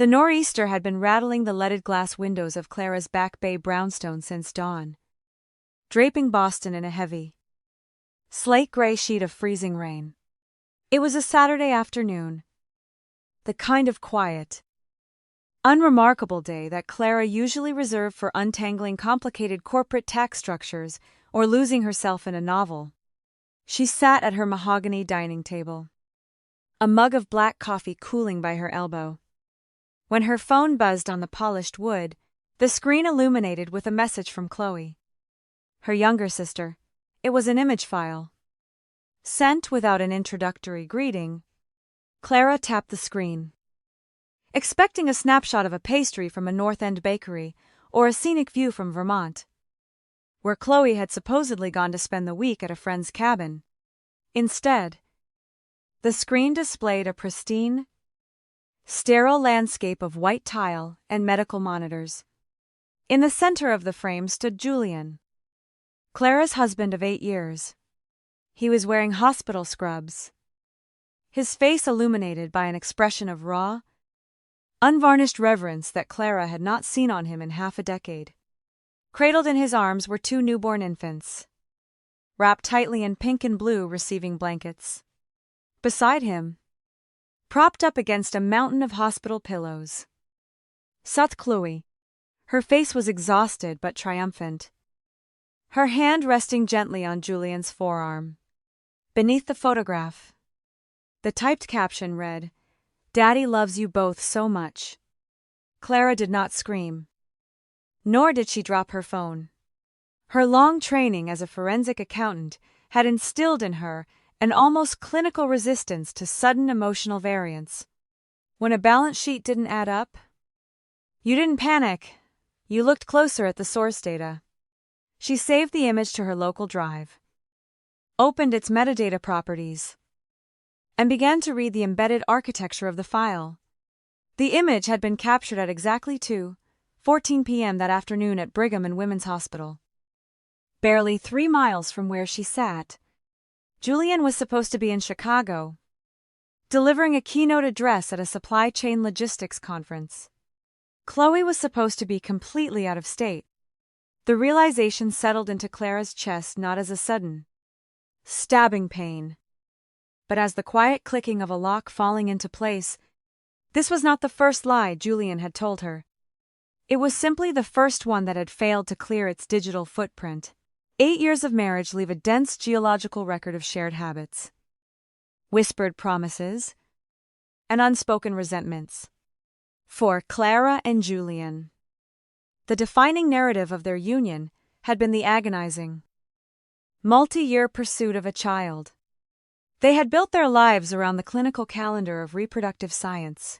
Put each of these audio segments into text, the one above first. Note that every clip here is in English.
The nor'easter had been rattling the leaded glass windows of Clara's Back Bay brownstone since dawn, draping Boston in a heavy, slate-gray sheet of freezing rain. It was a Saturday afternoon, the kind of quiet, unremarkable day that Clara usually reserved for untangling complicated corporate tax structures or losing herself in a novel. She sat at her mahogany dining table, a mug of black coffee cooling by her elbow. When her phone buzzed on the polished wood, the screen illuminated with a message from Chloe, her younger sister. It was an image file. Sent without an introductory greeting, Clara tapped the screen, expecting a snapshot of a pastry from a North End bakery or a scenic view from Vermont, where Chloe had supposedly gone to spend the week at a friend's cabin. Instead, the screen displayed a pristine, sterile landscape of white tile and medical monitors. In the center of the frame stood Julian, Clara's husband of 8 years. He was wearing hospital scrubs, his face illuminated by an expression of raw, unvarnished reverence that Clara had not seen on him in half a decade. Cradled in his arms were 2 newborn infants, wrapped tightly in pink and blue receiving blankets. Beside him, propped up against a mountain of hospital pillows, sat Chloe. Her face was exhausted but triumphant, her hand resting gently on Julian's forearm. Beneath the photograph, the typed caption read, "Daddy loves you both so much." Clara did not scream, nor did she drop her phone. Her long training as a forensic accountant had instilled in her an almost clinical resistance to sudden emotional variance. When a balance sheet didn't add up, you didn't panic. You looked closer at the source data. She saved the image to her local drive, opened its metadata properties, and began to read the embedded architecture of the file. The image had been captured at exactly 2:14 p.m. that afternoon at Brigham and Women's Hospital. Barely 3 miles from where she sat, Julian was supposed to be in Chicago, delivering a keynote address at a supply chain logistics conference. Chloe was supposed to be completely out of state. The realization settled into Clara's chest not as a sudden, stabbing pain, but as the quiet clicking of a lock falling into place. This was not the first lie Julian had told her. It was simply the first one that had failed to clear its digital footprint. 8 years of marriage leave a dense geological record of shared habits, whispered promises, and unspoken resentments. For Clara and Julian, the defining narrative of their union had been the agonizing, multi-year pursuit of a child. They had built their lives around the clinical calendar of reproductive science.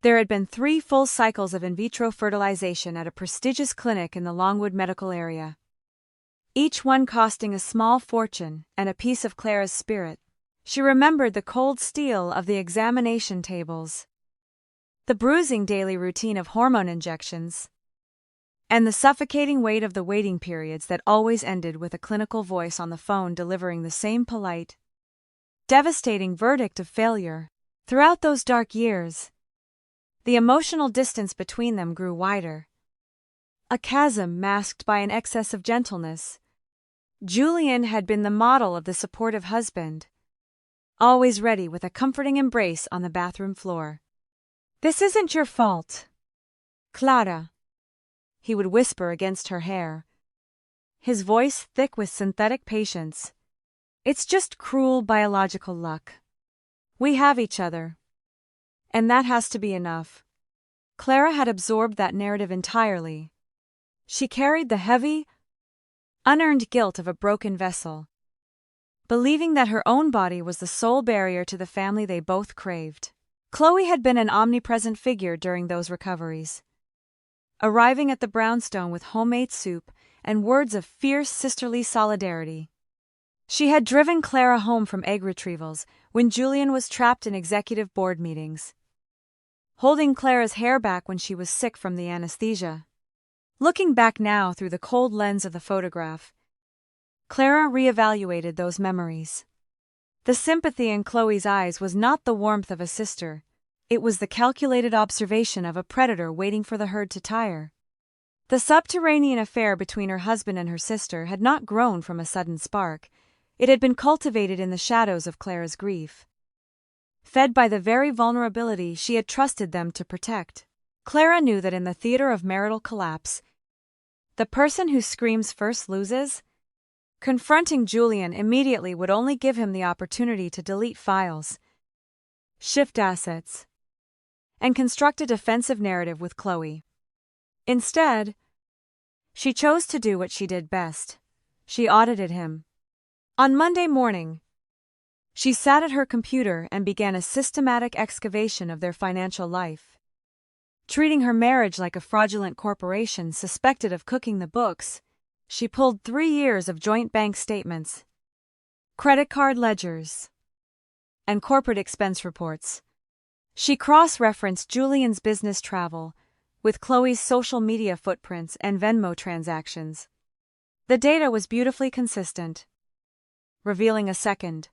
There had been 3 full cycles of in vitro fertilization at a prestigious clinic in the Longwood medical area, each one costing a small fortune and a piece of Clara's spirit. She remembered the cold steel of the examination tables, the bruising daily routine of hormone injections, and the suffocating weight of the waiting periods that always ended with a clinical voice on the phone delivering the same polite, devastating verdict of failure. Throughout those dark years, the emotional distance between them grew wider, a chasm masked by an excess of gentleness. Julian had been the model of the supportive husband, always ready with a comforting embrace on the bathroom floor. "This isn't your fault, Clara," he would whisper against her hair, his voice thick with synthetic patience. "It's just cruel biological luck. We have each other, and that has to be enough." Clara had absorbed that narrative entirely. She carried the heavy, unearned guilt of a broken vessel, believing that her own body was the sole barrier to the family they both craved. Chloe had been an omnipresent figure during those recoveries, arriving at the brownstone with homemade soup and words of fierce sisterly solidarity. She had driven Clara home from egg retrievals when Julian was trapped in executive board meetings, holding Clara's hair back when she was sick from the anesthesia. Looking back now through the cold lens of the photograph, Clara reevaluated those memories. The sympathy in Chloe's eyes was not the warmth of a sister. It was the calculated observation of a predator waiting for the herd to tire. The subterranean affair between her husband and her sister had not grown from a sudden spark. It had been cultivated in the shadows of Clara's grief. Fed by the very vulnerability she had trusted them to protect, Clara knew that in the theater of marital collapse, the person who screams first loses. Confronting Julian immediately would only give him the opportunity to delete files, shift assets, and construct a defensive narrative with Chloe. Instead, she chose to do what she did best. She audited him. On Monday morning, she sat at her computer and began a systematic excavation of their financial life. Treating her marriage like a fraudulent corporation suspected of cooking the books, she pulled 3 years of joint bank statements, credit card ledgers, and corporate expense reports. She cross-referenced Julian's business travel with Chloe's social media footprints and Venmo transactions. The data was beautifully consistent, revealing a second,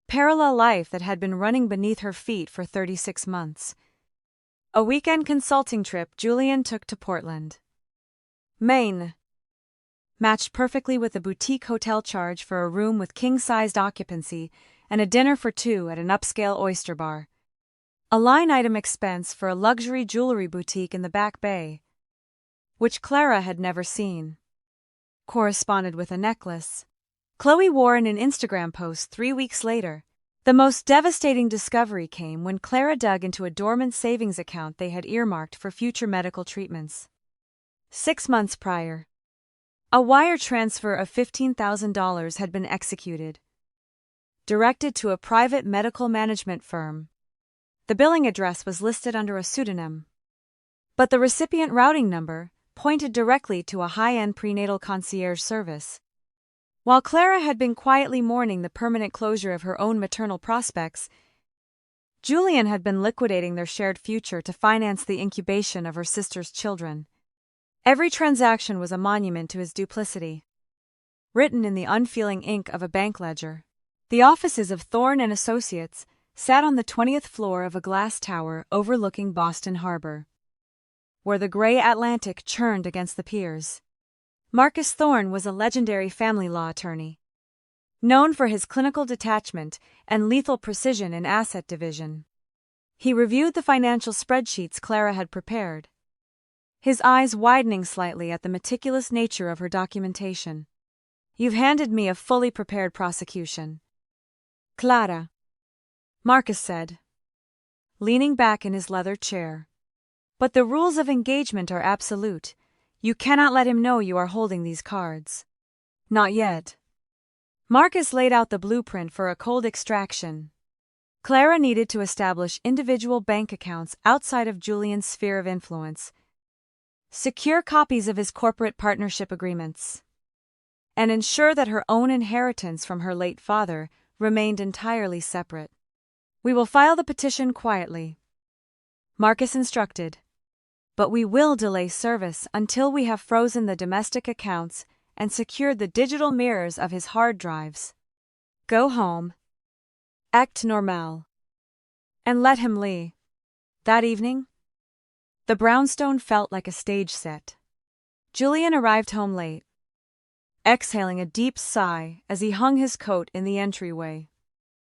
parallel life that had been running beneath her feet for 36 months. A weekend consulting trip Julian took to Portland, Maine, matched perfectly with the boutique hotel charge for a room with king-sized occupancy and a dinner for 2 at an upscale oyster bar. A line-item expense for a luxury jewelry boutique in the Back Bay, which Clara had never seen, corresponded with a necklace Chloe wore in an Instagram post 3 weeks later. The most devastating discovery came when Clara dug into a dormant savings account they had earmarked for future medical treatments. 6 months prior, a wire transfer of $15,000 had been executed, directed to a private medical management firm. The billing address was listed under a pseudonym, but the recipient routing number pointed directly to a high-end prenatal concierge service. While Clara had been quietly mourning the permanent closure of her own maternal prospects, Julian had been liquidating their shared future to finance the incubation of her sister's children. Every transaction was a monument to his duplicity, written in the unfeeling ink of a bank ledger. The offices of Thorne and Associates sat on the 20th floor of a glass tower overlooking Boston Harbor, where the gray Atlantic churned against the piers. Marcus Thorne was a legendary family law attorney, known for his clinical detachment and lethal precision in asset division. He reviewed the financial spreadsheets Clara had prepared, his eyes widening slightly at the meticulous nature of her documentation. "You've handed me a fully prepared prosecution, Clara," Marcus said, leaning back in his leather chair. "But the rules of engagement are absolute. You cannot let him know you are holding these cards." "Not yet." Marcus laid out the blueprint for a cold extraction. Clara needed to establish individual bank accounts outside of Julian's sphere of influence, secure copies of his corporate partnership agreements, and ensure that her own inheritance from her late father remained entirely separate. "We will file the petition quietly," Marcus instructed, "but we will delay service until we have frozen the domestic accounts and secured the digital mirrors of his hard drives. Go home, act normal, and let him leave." That evening, the brownstone felt like a stage set. Julian arrived home late, exhaling a deep sigh as he hung his coat in the entryway.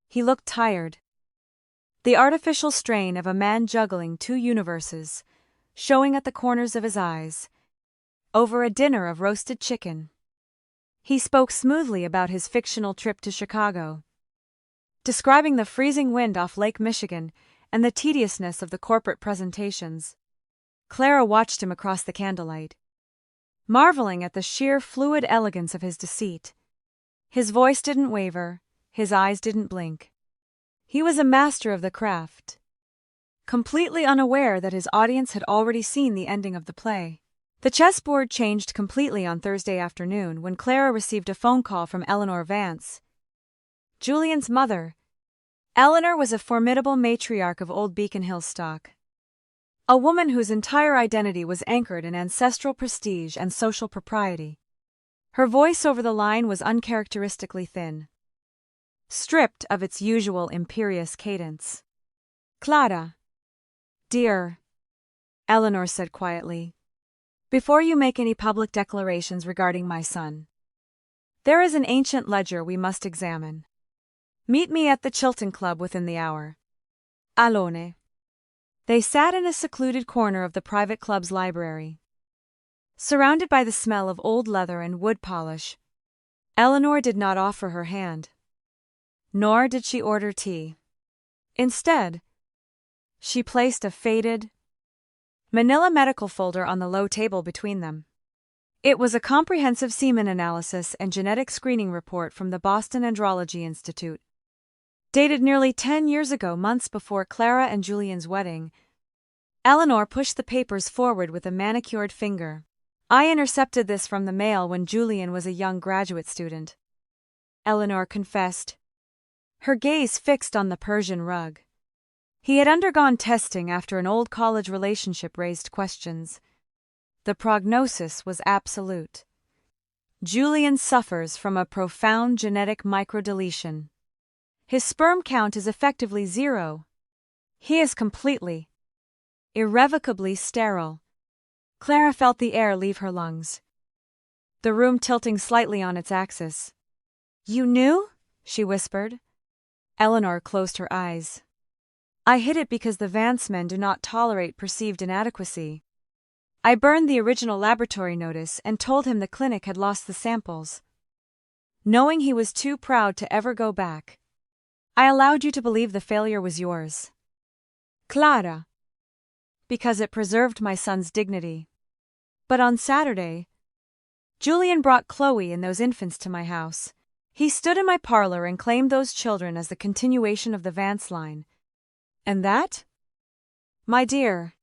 He looked tired, the artificial strain of a man juggling 2 universes showing at the corners of his eyes, over a dinner of roasted chicken. He spoke smoothly about his fictional trip to Chicago, describing the freezing wind off Lake Michigan and the tediousness of the corporate presentations. Clara watched him across the candlelight, marveling at the sheer fluid elegance of his deceit. His voice didn't waver, his eyes didn't blink. He was a master of the craft, completely unaware that his audience had already seen the ending of the play. The chessboard changed completely on Thursday afternoon when Clara received a phone call from Eleanor Vance, Julian's mother. Eleanor was a formidable matriarch of old Beacon Hill stock, a woman whose entire identity was anchored in ancestral prestige and social propriety. Her voice over the line was uncharacteristically thin, stripped of its usual imperious cadence. "Clara," Dear, Eleanor said quietly, before you make any public declarations regarding my son, there is an ancient ledger we must examine. Meet me at the Chilton Club within the hour. Allone. They sat in a secluded corner of the private club's library. Surrounded by the smell of old leather and wood polish, Eleanor did not offer her hand. Nor did she order tea. Instead, she placed a faded, manila medical folder on the low table between them. It was a comprehensive semen analysis and genetic screening report from the Boston Andrology Institute. Dated nearly 10 years ago, months before Clara and Julian's wedding, Eleanor pushed the papers forward with a manicured finger. I intercepted this from the mail when Julian was a young graduate student, Eleanor confessed, her gaze fixed on the Persian rug. He had undergone testing after an old college relationship raised questions. The prognosis was absolute. Julian suffers from a profound genetic microdeletion. His sperm count is effectively 0. He is completely, irrevocably sterile. Clara felt the air leave her lungs, the room tilting slightly on its axis. You knew? She whispered. Eleanor closed her eyes. I hid it because the Vance men do not tolerate perceived inadequacy. I burned the original laboratory notice and told him the clinic had lost the samples. Knowing he was too proud to ever go back, I allowed you to believe the failure was yours. Clara. Because it preserved my son's dignity. But on Saturday, Julian brought Chloe and those infants to my house. He stood in my parlor and claimed those children as the continuation of the Vance line. And that, my dear,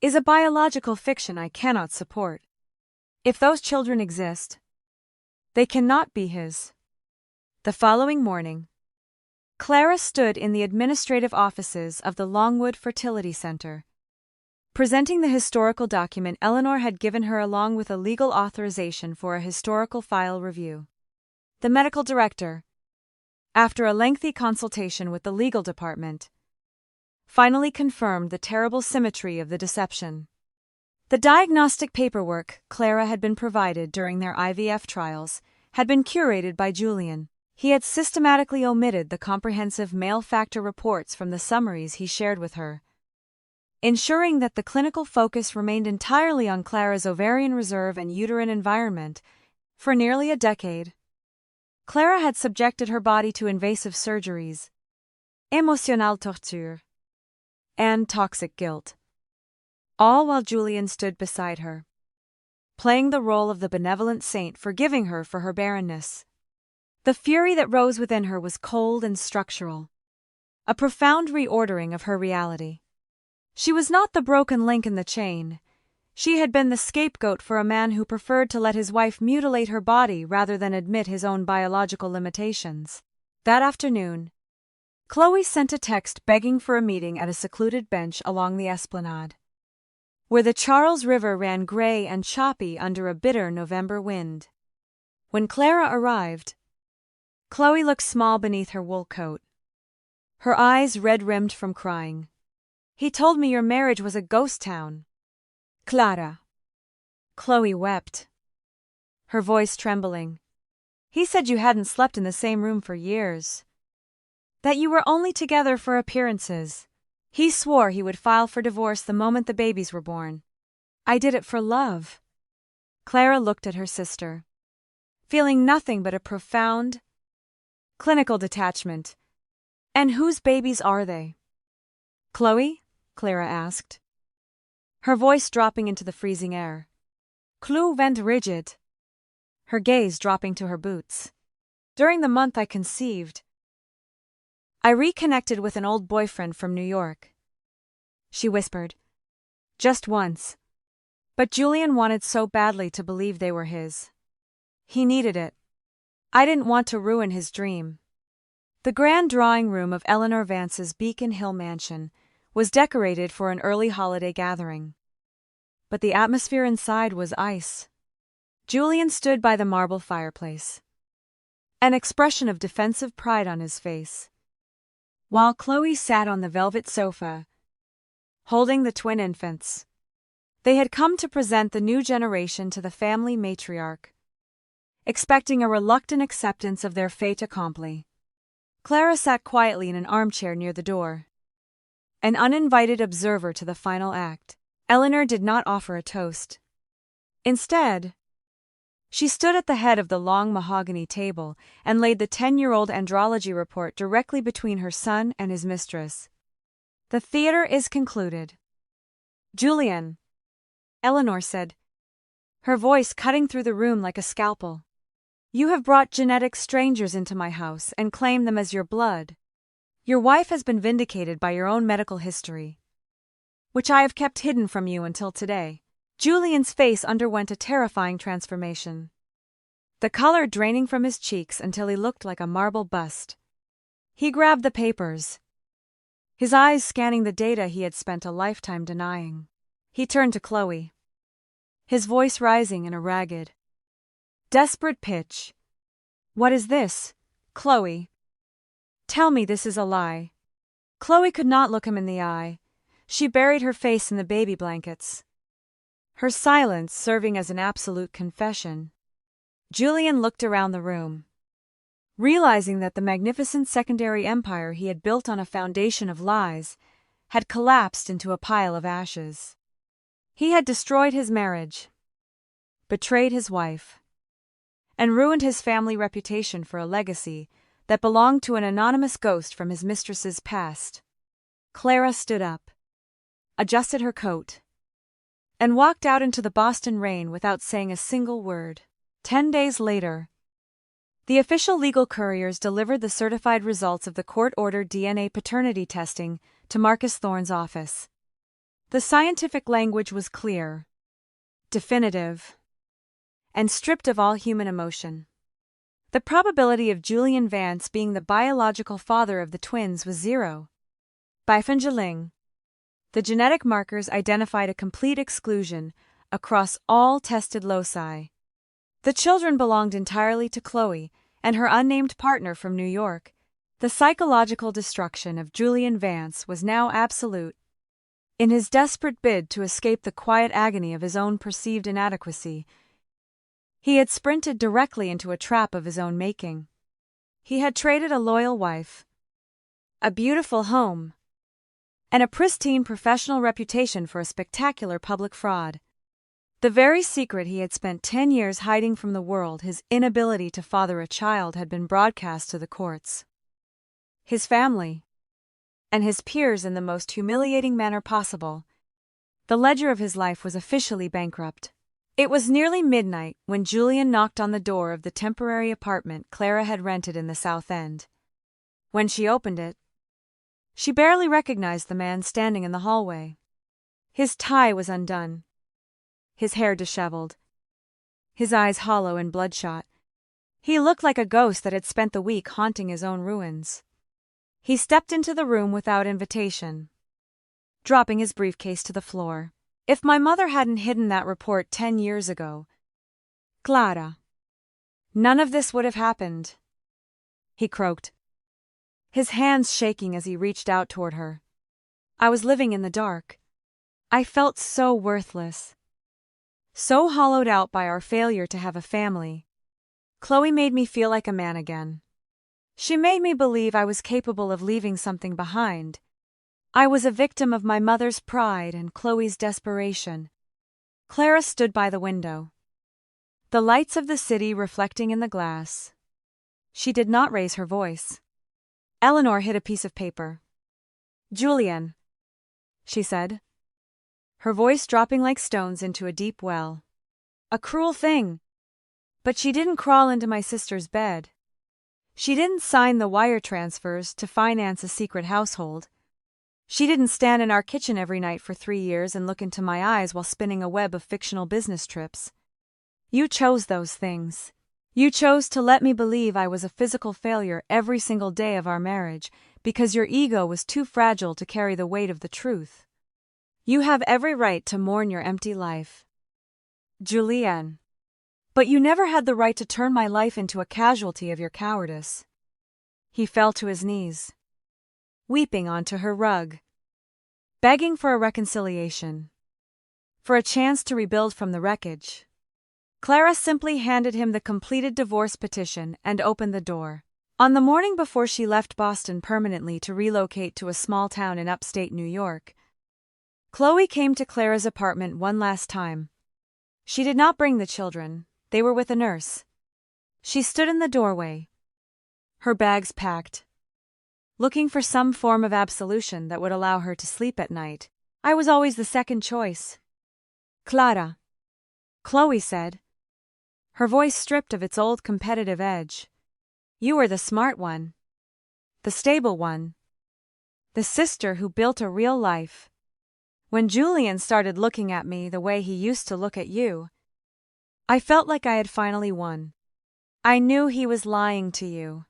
is a biological fiction I cannot support. If those children exist, they cannot be his. The following morning, Clara stood in the administrative offices of the Longwood Fertility Center, presenting the historical document Eleanor had given her along with a legal authorization for a historical file review. The medical director, after a lengthy consultation with the legal department, finally confirmed the terrible symmetry of the deception. The diagnostic paperwork Clara had been provided during their IVF trials had been curated by Julian. He had systematically omitted the comprehensive male factor reports from the summaries he shared with her, ensuring that the clinical focus remained entirely on Clara's ovarian reserve and uterine environment. For nearly a decade, Clara had subjected her body to invasive surgeries, émotionnelle torture, and toxic guilt, all while Julian stood beside her, playing the role of the benevolent saint forgiving her for her barrenness. The fury that rose within her was cold and structural, a profound reordering of her reality. She was not the broken link in the chain. She had been the scapegoat for a man who preferred to let his wife mutilate her body rather than admit his own biological limitations. That afternoon, Chloe sent a text begging for a meeting at a secluded bench along the esplanade, where the Charles River ran gray and choppy under a bitter November wind. When Clara arrived, Chloe looked small beneath her wool coat, her eyes red-rimmed from crying. He told me your marriage was a ghost town. Clara. Chloe wept, her voice trembling. He said you hadn't slept in the same room for years, that you were only together for appearances. He swore he would file for divorce the moment the babies were born. I did it for love. Clara looked at her sister, feeling nothing but a profound, clinical detachment. And whose babies are they? Chloe? Clara asked, her voice dropping into the freezing air. Chloe went rigid, her gaze dropping to her boots. During the month I conceived, I reconnected with an old boyfriend from New York. She whispered. Just once. But Julian wanted so badly to believe they were his. He needed it. I didn't want to ruin his dream. The grand drawing room of Eleanor Vance's Beacon Hill mansion was decorated for an early holiday gathering. But the atmosphere inside was ice. Julian stood by the marble fireplace, an expression of defensive pride on his face, while Chloe sat on the velvet sofa, holding the twin infants. They had come to present the new generation to the family matriarch, expecting a reluctant acceptance of their fait accompli. Clara sat quietly in an armchair near the door, an uninvited observer to the final act. Eleanor did not offer a toast. Instead, she stood at the head of the long mahogany table and laid the 10-year-old andrology report directly between her son and his mistress. "The theater is concluded, Julian," Eleanor said, her voice cutting through the room like a scalpel. "You have brought genetic strangers into my house and claimed them as your blood. Your wife has been vindicated by your own medical history, which I have kept hidden from you until today." Julian's face underwent a terrifying transformation, the color draining from his cheeks until he looked like a marble bust. He grabbed the papers, his eyes scanning the data he had spent a lifetime denying. He turned to Chloe, his voice rising in a ragged, desperate pitch. "What is this, Chloe? Tell me this is a lie." Chloe could not look him in the eye. She buried her face in the baby blankets, her silence serving as an absolute confession. Julian looked around the room, realizing that the magnificent secondary empire he had built on a foundation of lies had collapsed into a pile of ashes. He had destroyed his marriage, betrayed his wife, and ruined his family reputation for a legacy that belonged to an anonymous ghost from his mistress's past. Clara stood up, adjusted her coat, and walked out into the Boston rain without saying a single word. 10 days later, the official legal couriers delivered the certified results of the court-ordered DNA paternity testing to Marcus Thorne's office. The scientific language was clear, definitive, and stripped of all human emotion. The probability of Julian Vance being the biological father of the twins was 0. By Fingeling, the genetic markers identified a complete exclusion across all tested loci. The children belonged entirely to Chloe and her unnamed partner from New York. The psychological destruction of Julian Vance was now absolute. In his desperate bid to escape the quiet agony of his own perceived inadequacy, he had sprinted directly into a trap of his own making. He had traded a loyal wife, a beautiful home, and a pristine professional reputation for a spectacular public fraud. The very secret he had spent 10 years hiding from the world, his inability to father a child, had been broadcast to the courts, his family, and his peers in the most humiliating manner possible. The ledger of his life was officially bankrupt. It was nearly midnight when Julian knocked on the door of the temporary apartment Clara had rented in the South End. When she opened it, she barely recognized the man standing in the hallway. His tie was undone, his hair disheveled, his eyes hollow and bloodshot. He looked like a ghost that had spent the week haunting his own ruins. He stepped into the room without invitation, dropping his briefcase to the floor. "If my mother hadn't hidden that report 10 years ago, Clara, none of this would have happened," he croaked, his hands shaking as he reached out toward her. "I was living in the dark. I felt so worthless, so hollowed out by our failure to have a family. Chloe made me feel like a man again. She made me believe I was capable of leaving something behind. I was a victim of my mother's pride and Chloe's desperation." Clara stood by the window, the lights of the city reflecting in the glass. She did not raise her voice. Eleanor hid a piece of paper. "Julian," she said, her voice dropping like stones into a deep well. "A cruel thing. But she didn't crawl into my sister's bed. She didn't sign the wire transfers to finance a secret household. She didn't stand in our kitchen every night for 3 years and look into my eyes while spinning a web of fictional business trips. You chose those things. You chose to let me believe I was a physical failure every single day of our marriage because your ego was too fragile to carry the weight of the truth. You have every right to mourn your empty life, Julianne. But you never had the right to turn my life into a casualty of your cowardice." He fell to his knees, weeping onto her rug. begging for a reconciliation, for a chance to rebuild from the wreckage. Clara simply handed him the completed divorce petition and opened the door. On the morning before she left Boston permanently to relocate to a small town in upstate New York, Chloe came to Clara's apartment one last time. She did not bring the children, they were with a nurse. She stood in the doorway, her bags packed, looking for some form of absolution that would allow her to sleep at night. "I was always the second choice, Clara," Chloe said, her voice stripped of its old competitive edge. "You were the smart one, the stable one, the sister who built a real life. When Julian started looking at me the way he used to look at you, I felt like I had finally won. I knew he was lying to you,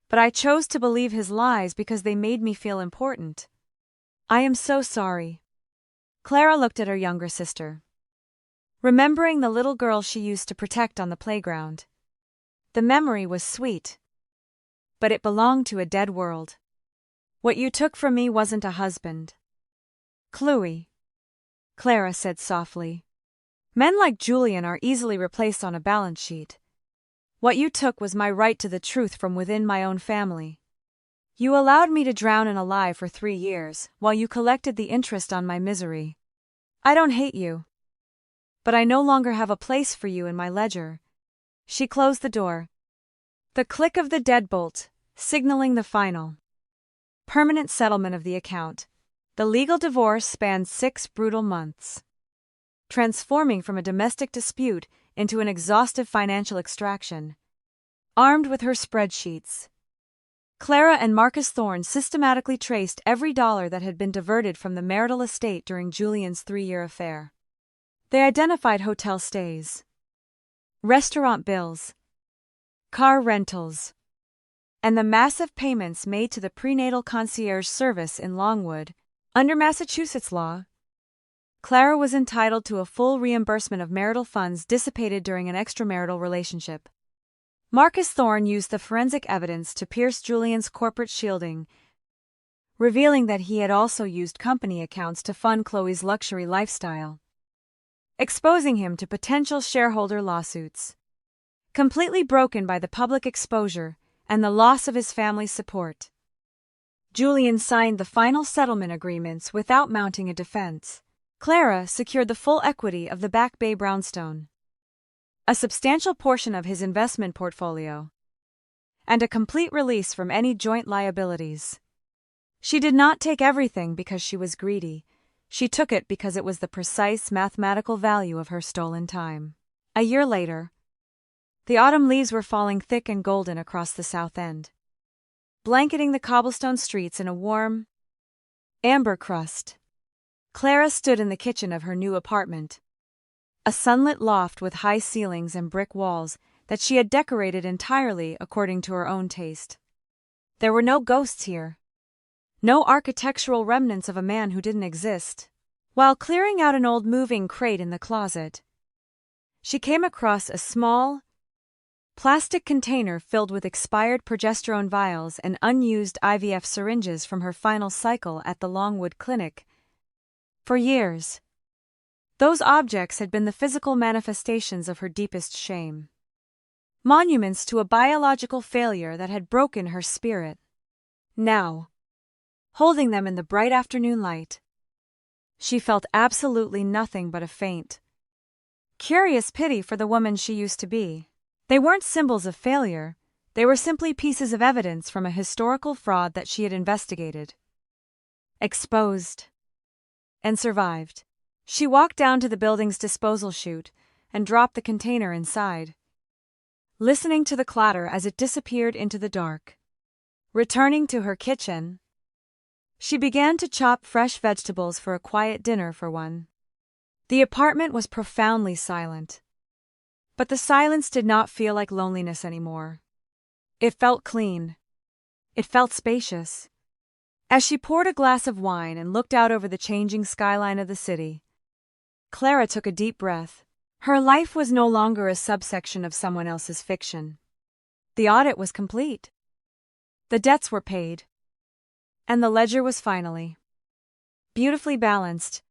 but I chose to believe his lies because they made me feel important. I am so sorry." Clara looked at her younger sister, remembering the little girl she used to protect on the playground. The memory was sweet, but it belonged to a dead world. "What you took from me wasn't a husband, Chloe," Clara said softly. "Men like Julian are easily replaced on a balance sheet. What you took was my right to the truth from within my own family. You allowed me to drown in a lie for 3 years while you collected the interest on my misery. I don't hate you, but I no longer have a place for you in my ledger." She closed the door. The click of the deadbolt, signaling the final, permanent settlement of the account. The legal divorce spanned 6 brutal months, transforming from a domestic dispute into an exhaustive financial extraction. Armed with her spreadsheets, Clara and Marcus Thorne systematically traced every dollar that had been diverted from the marital estate during Julian's 3-year affair. They identified hotel stays, restaurant bills, car rentals, and the massive payments made to the prenatal concierge service in Longwood. Under Massachusetts law, Clara was entitled to a full reimbursement of marital funds dissipated during an extramarital relationship. Marcus Thorne used the forensic evidence to pierce Julian's corporate shielding, revealing that he had also used company accounts to fund Chloe's luxury lifestyle, exposing him to potential shareholder lawsuits. Completely broken by the public exposure and the loss of his family's support, Julian signed the final settlement agreements without mounting a defense. Clara secured the full equity of the Back Bay brownstone, a substantial portion of his investment portfolio, and a complete release from any joint liabilities. She did not take everything because she was greedy. She took it because it was the precise mathematical value of her stolen time. A year later, the autumn leaves were falling thick and golden across the South End, blanketing the cobblestone streets in a warm, amber crust. Clara stood in the kitchen of her new apartment, a sunlit loft with high ceilings and brick walls that she had decorated entirely according to her own taste. There were no ghosts here, no architectural remnants of a man who didn't exist. While clearing out an old moving crate in the closet, she came across a small, plastic container filled with expired progesterone vials and unused IVF syringes from her final cycle at the Longwood Clinic. For years, those objects had been the physical manifestations of her deepest shame, monuments to a biological failure that had broken her spirit. Now, holding them in the bright afternoon light, she felt absolutely nothing but a faint, curious pity for the woman she used to be. They weren't symbols of failure, they were simply pieces of evidence from a historical fraud that she had investigated, exposed, and survived. She walked down to the building's disposal chute and dropped the container inside, listening to the clatter as it disappeared into the dark. Returning to her kitchen, she began to chop fresh vegetables for a quiet dinner for one. The apartment was profoundly silent, but the silence did not feel like loneliness anymore. It felt clean. It felt spacious. As she poured a glass of wine and looked out over the changing skyline of the city, Clara took a deep breath. Her life was no longer a subsection of someone else's fiction. The audit was complete. The debts were paid, and the ledger was finally Beautifully balanced,